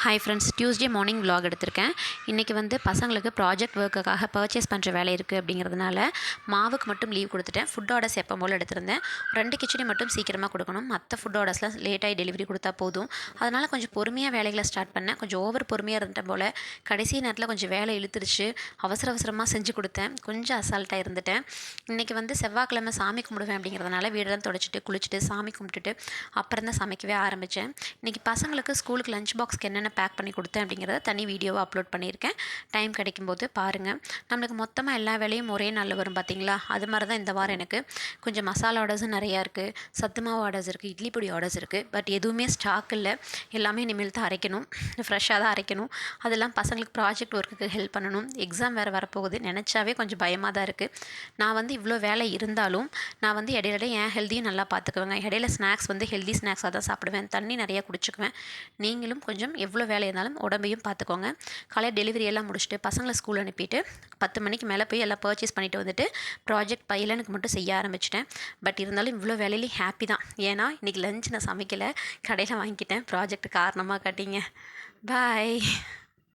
Hi friends, Tuesday morning vlog எடுத்திருக்கேன். இன்றைக்கி வந்து பசங்களுக்கு ப்ராஜெக்ட் ஒர்க்குக்காக பர்ச்சேஸ் பண்ணுற வேலை இருக்குது அப்படிங்கிறதுனால மாவுக்கு மட்டும் லீவ் கொடுத்துட்டேன். ஃபுட் ஆர்டர்ஸ் எப்போ போல் எடுத்திருந்தேன். 2 கிச்சடி மட்டும் சீக்கிரமாக கொடுக்கணும். மற்ற ஃபுட் ஆர்டர்ஸ்லாம் லேட்டாகி டெலிவரி கொடுத்தா போதும். அதனால் கொஞ்சம் பொறுமையாக வேலைகளை ஸ்டார்ட் பண்ணேன். கொஞ்சம் ஓவர் பொறுமையாக இருந்துட்டேன் போல். கடைசி நேரத்தில் கொஞ்சம் வேலை இழுத்துருச்சு. அவசரமாக செஞ்சு கொடுத்தேன். கொஞ்சம் அசால்ட்டாக இருந்துட்டேன். இன்றைக்கி வந்து செவ்வாய்க்கிழமை சாமி கும்பிடுவேன் அப்படிங்கிறதுனால வீடெல்லாம் தொடச்சிட்டு குளிச்சுட்டு சாமி கும்பிட்டுட்டு அப்புறம் தான் சமைக்கவே ஆரம்பித்தேன். இன்றைக்கி பசங்களுக்கு ஸ்கூலுக்கு லஞ்ச் பாக்ஸ்க்கு என்னென்ன பேக் பண்ணி கொடுத்தேன் அப்படிங்கிறத தனி வீடியோவை அப்லோட் பண்ணியிருக்கேன். டைம் கிடைக்கும்போது பாருங்கள். நம்மளுக்கு மொத்தமாக எல்லா வேலையும் ஒரே நாளில் வரும் பார்த்தீங்களா? அது மாதிரி தான் இந்த வாரம் எனக்கு கொஞ்சம் மசாலா ஆர்டர்ஸும் நிறையா இருக்குது, சத்து மாவு ஆர்டர்ஸ் இருக்குது, இட்லி பொடி ஆர்டர்ஸ் இருக்குது. பட் எதுவுமே ஸ்டாக் இல்லை. எல்லாமே இனிமேல் தான் அரைக்கணும், ஃப்ரெஷ்ஷாக தான் அரைக்கணும். அதெல்லாம் பசங்களுக்கு ப்ராஜெக்ட் ஒர்க்குக்கு ஹெல்ப் பண்ணணும். எக்ஸாம் வேறு வரப்போகுது. நினச்சாவே கொஞ்சம் பயமாக தான் இருக்குது. நான் வந்து இவ்வளோ வேலை இருந்தாலும் நான் வந்து இடையில என் ஹெல்த்தியும் நல்லா பார்த்துக்குவேங்க. இடையில ஸ்நாக்ஸ் வந்து ஹெல்தி ஸ்நாக்ஸாக தான் சாப்பிடுவேன். தண்ணி நிறையா குடிச்சுக்குவேன். நீங்களும் கொஞ்சம் எவ்வளோ வேலை இருந்தாலும் உடம்பையும் பார்த்துக்கோங்க. காலையில் டெலிவரி எல்லாம் முடிச்சுட்டு பசங்களை ஸ்கூல் அனுப்பிட்டு 10 மணிக்கு மேலே போய் எல்லாம் பர்ச்சேஸ் பண்ணிவிட்டு வந்துட்டு ப்ராஜெக்ட் பைலனுக்கு மட்டும் செய்ய ஆரம்பிச்சிட்டேன். பட் இருந்தாலும் இவ்வளோ வேலையிலையும் ஹாப்பி தான். ஏன்னா இன்றைக்கி லஞ்ச் நான் சமைக்கலை, கடையில் வாங்கிக்கிட்டேன். ப்ராஜெக்ட் காரணமாக காட்டிங்க. பாய்.